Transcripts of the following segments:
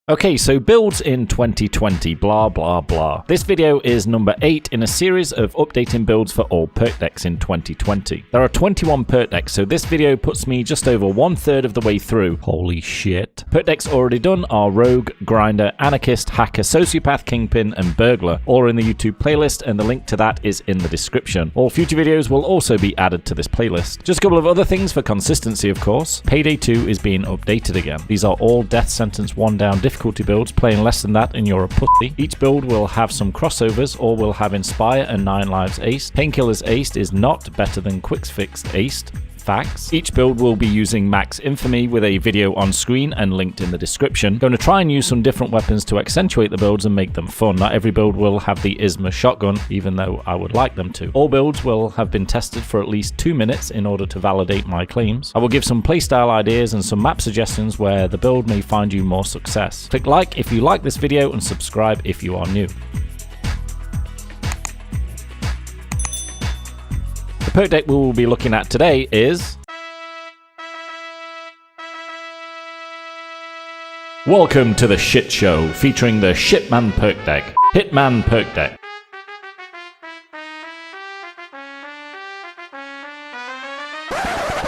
Okay, so builds in 2020, blah blah blah. This video is number 8 in a series of updating builds for all perk decks in 2020. There are 21 perk decks, so this video puts me just over 1/3 of the way through. Holy shit. Perk decks already done are Rogue, Grinder, Anarchist, Hacker, Sociopath, Kingpin, and Burglar. All are in the YouTube playlist, and the link to that is in the description. All future videos will also be added to this playlist. Just a couple of other things for consistency, of course. Payday 2 is being updated again. These are all death sentence 1 down difficulty builds. Playing less than that and you're a pussy. Each build will have some crossovers, or will have Inspire and 9 lives aced. Painkiller's aced is not better than Quick's fixed aced. Facts. Each build will be using Max Infamy with a video on screen and linked in the description. Going to try and use some different weapons to accentuate the builds and make them fun. Not every build will have the Isma shotgun, even though I would like them to. All builds will have been tested for at least 2 minutes in order to validate my claims. I will give some playstyle ideas and some map suggestions where the build may find you more success. Click like if you like this video and subscribe if you are new. The perk deck we will be looking at today is... Welcome to the Shit Show, featuring the Shitman perk deck. Hitman perk deck.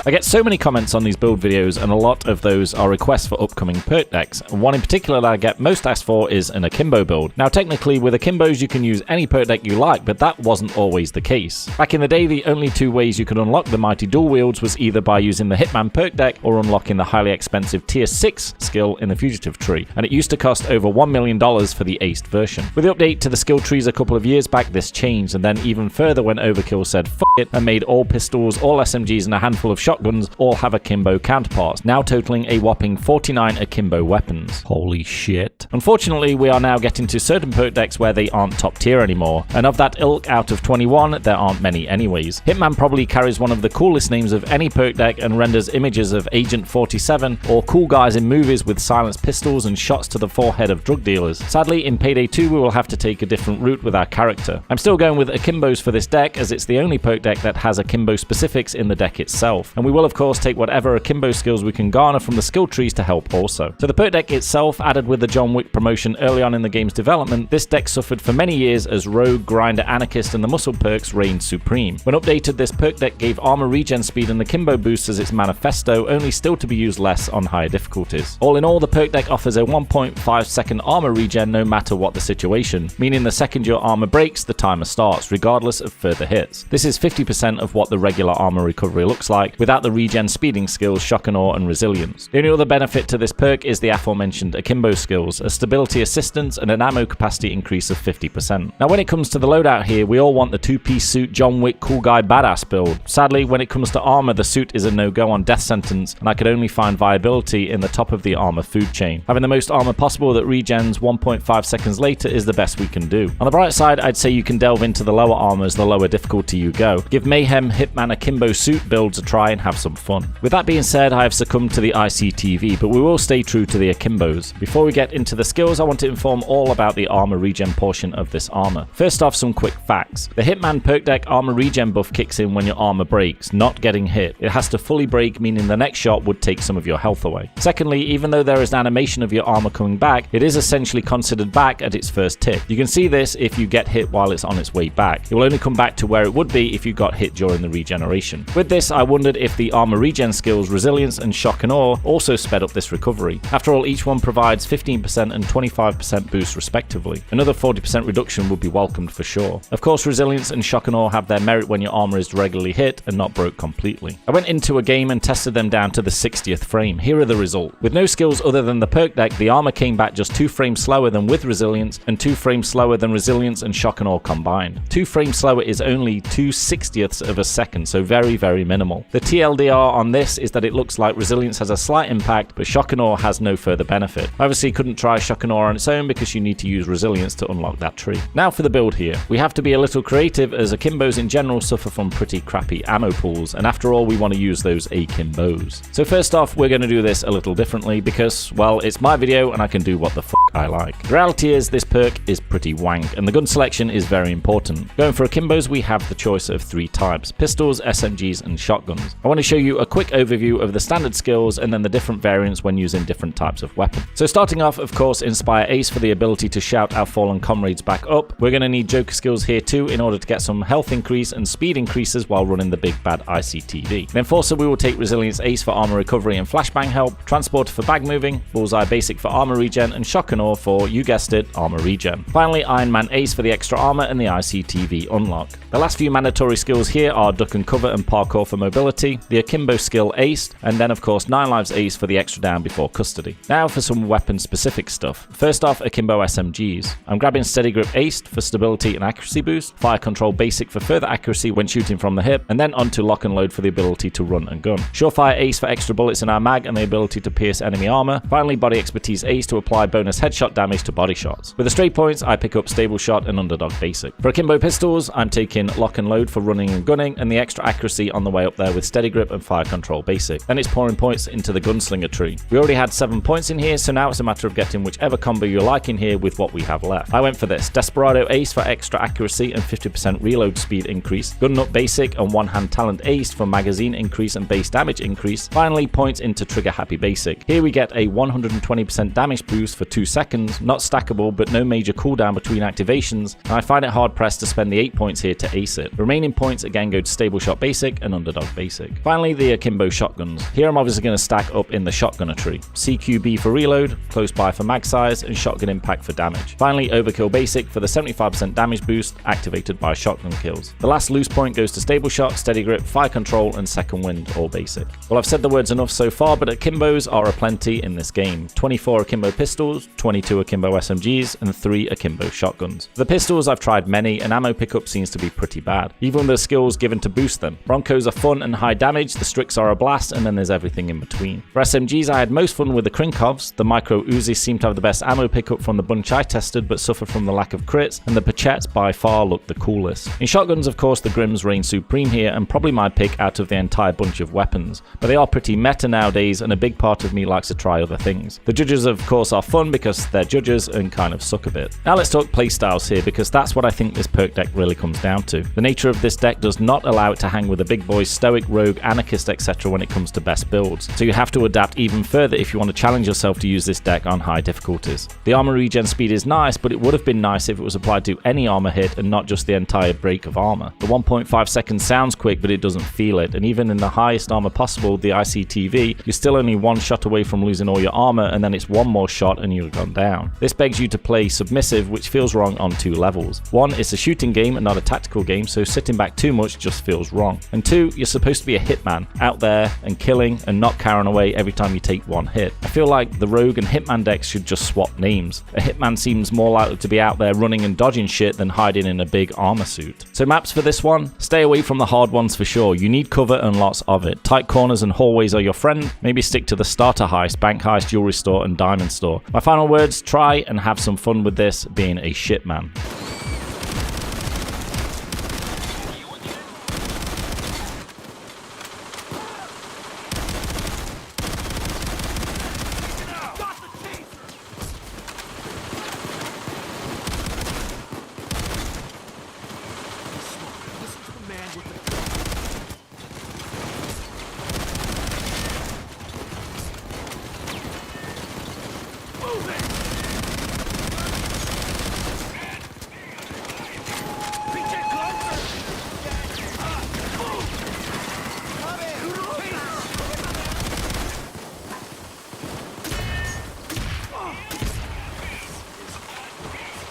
I get so many comments on these build videos, and a lot of those are requests for upcoming perk decks. One in particular that I get most asked for is an Akimbo build. Now technically with Akimbos you can use any perk deck you like, but that wasn't always the case. Back in the day, the only 2 ways you could unlock the mighty dual wields was either by using the Hitman perk deck or unlocking the highly expensive tier 6 skill in the fugitive tree, and it used to cost over $1 million for the aced version. With the update to the skill trees a couple of years back, this changed, and then even further when Overkill said f it and made all pistols, all SMGs, and a handful of shotguns all have Akimbo counterparts, now totaling a whopping 49 Akimbo weapons. Holy shit. Unfortunately, we are now getting to certain perk decks where they aren't top tier anymore, and of that ilk out of 21, there aren't many anyways. Hitman probably carries one of the coolest names of any perk deck and renders images of Agent 47 or cool guys in movies with silenced pistols and shots to the forehead of drug dealers. Sadly, in Payday 2 we will have to take a different route with our character. I'm still going with Akimbos for this deck, as it's the only perk deck that has Akimbo specifics in the deck itself, and we will of course take whatever Akimbo skills we can garner from the skill trees to help also. So the perk deck itself, added with the John Wick promotion early on in the game's development, this deck suffered for many years as Rogue, Grinder, Anarchist, and the muscle perks reigned supreme. When updated, this perk deck gave armor regen speed and Akimbo boost as its manifesto, only still to be used less on higher difficulties. All in all, the perk deck offers a 1.5 second armor regen no matter what the situation, meaning the second your armor breaks, the timer starts, regardless of further hits. This is 50% of what the regular armor recovery looks like, without the regen speeding skills, shock and awe, and resilience. The only other benefit to this perk is the aforementioned Akimbo skills, a stability assistance and an ammo capacity increase of 50%. Now when it comes to the loadout here, we all want the 2-piece suit John Wick cool guy badass build. Sadly, when it comes to armor, the suit is a no-go on death sentence, and I could only find viability in the top of the armor food chain. Having the most armor possible that regens 1.5 seconds later is the best we can do. On the bright side, I'd say you can delve into the lower armors the lower difficulty you go. Give Mayhem, Hitman, Akimbo suit builds a try and have some fun. With that being said, I have succumbed to the ICTV, but we will stay true to the Akimbos. Before we get into the skills, I want to inform all about the armor regen portion of this armor. First off, some quick facts. The Hitman perk deck armor regen buff kicks in when your armor breaks, not getting hit. It has to fully break, meaning the next shot would take some of your health away. Secondly, even though there is an animation of your armor coming back, it is essentially considered back at its first tick. You can see this if you get hit while it's on its way back. It will only come back to where it would be if you got hit during the regeneration. With this, I wondered if the armor regen skills Resilience and Shock and Awe also sped up this recovery. After all, each one provides 15% and 25% boost respectively. Another 40% reduction would be welcomed for sure. Of course, Resilience and Shock and Awe have their merit when your armor is regularly hit and not broke completely. I went into a game and tested them down to the 60th frame. Here are the results. With no skills other than the perk deck, the armor came back just 2 frames slower than with Resilience, and 2 frames slower than Resilience and Shock and Awe combined. 2 frames slower is only 2/60ths of a second, so very, very minimal. The TLDR on this is that it looks like Resilience has a slight impact, but Shock and Awe has no further benefit. I obviously couldn't try Shock and Awe on its own because you need to use Resilience to unlock that tree. Now for the build here. We have to be a little creative, as Akimbos in general suffer from pretty crappy ammo pools, and after all we want to use those Akimbos. So first off, we're going to do this a little differently because, well, it's my video and I can do what the f I like. The reality is this perk is pretty wank, and the gun selection is very important. Going for Akimbos, we have the choice of 3 types: pistols, SMGs, and shotguns. I want to show you a quick overview of the standard skills and then the different variants when using different types of weapons. So starting off, of course, course inspire Ace for the ability to shout our fallen comrades back up. We're going to need Joker skills here too in order to get some health increase and speed increases while running the big bad ICTV. In Enforcer we will take Resilience Ace for armor recovery and flashbang help, Transporter for bag moving, Bullseye Basic for armor regen, and Shotgun Ore for, you guessed it, armor regen. Finally, Iron Man Ace for the extra armor and the ICTV unlock. The last few mandatory skills here are Duck and Cover and Parkour for mobility, the Akimbo skill Aced, and then of course 9 lives Ace for the extra down before custody. Now for some weapon specific stuff. First off, Akimbo SMGs. I'm grabbing Steady Grip Aced for stability and accuracy boost, Fire Control Basic for further accuracy when shooting from the hip, and then onto Lock and Load for the ability to run and gun. Surefire Ace for extra bullets in our mag and the ability to pierce enemy armor. Finally, Body Expertise Ace to apply bonus headshot damage to body shots. With the straight points, I pick up Stable Shot and Underdog Basic. For Akimbo pistols, I'm taking Lock and Load for running and gunning, and the extra accuracy on the way up there with Steady Grip and Fire Control Basic. Then it's pouring points into the Gunslinger tree. We already had 7 points in here, so now it's a matter of getting whichever combo you like in here with what we have left. I went for this. Desperado Ace for extra accuracy and 50% reload speed increase. Gun Nut Basic and One Hand Talent Ace for magazine increase and base damage increase. Finally, points into Trigger Happy Basic. Here we get a 120% damage boost for 2 seconds, not stackable but no major cooldown between activations, and I find it hard pressed to spend the 8 points here to ace it. Remaining points again go to Stable Shot Basic and Underdog Basic. Finally, the Akimbo shotguns. Here I'm obviously going to stack up in the shotgunner tree. CQB for reload, Close By for mag size, and Shotgun Impact for damage. Finally, Overkill Basic for the 75% damage boost activated by shotgun kills. The last loose point goes to Stable Shot, Steady Grip, Fire Control, and Second Wind, all basic. Well, I've said the words enough so far, but Akimbos are aplenty in this game. 24 Akimbo pistols, 22 Akimbo SMGs, and 3 Akimbo shotguns. For the pistols, I've tried many, and ammo pickup seems to be pretty bad, even with the skills given to boost them. Broncos are fun and high damage, the Strix are a blast, and then there's everything in between. For SMGs, I had most fun with the Krinkovs. The Micro Uzis seem to have the best ammo pickup from the bunch I tested, but suffer from the lack of crits, and the Pachettes by far look the coolest. In shotguns, of course, the Grims reign supreme here, and probably my pick out of the entire bunch of weapons, but they are pretty meta nowadays, and a big part of me likes to try other things. The judges, of course, are fun because they're judges and kind of suck a bit. Now let's talk playstyles here, because that's what I think this perk deck really comes down to. The nature of this deck does not allow it to hang with the big boys, Stoic, Rogue, Anarchist, etc. when it comes to best builds, so you have to adapt even further if you want to challenge yourself to use this deck on high difficulties. The armor regen speed is nice, but it would have been nice if it was applied to any armor hit and not just the entire break of armor. The 1.5 seconds sounds quick, but it doesn't feel it, and even in the highest armor possible, the ICTV, you're still only one shot away from losing all your armor, and then it's one more shot and you've gone down. This begs you to play submissive, which feels wrong on 2 levels. 1, it's a shooting game and not a tactical game, so sitting back too much just feels wrong. And 2, you're supposed to be a hitman, out there and killing and not carrying away every time you take one hit. I feel like the Rogue and Hitman decks should just swap names. A Hitman seems more likely to be out there running and dodging shit than hiding in a big armor suit. So maps for this one, stay away from the hard ones for sure. You need cover and lots of it. Tight corners and hallways are your friend. Maybe stick to the starter heist, bank heist, jewelry store, and diamond store. My final words, try and have some fun with this being a shit man.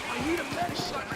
I need a medic.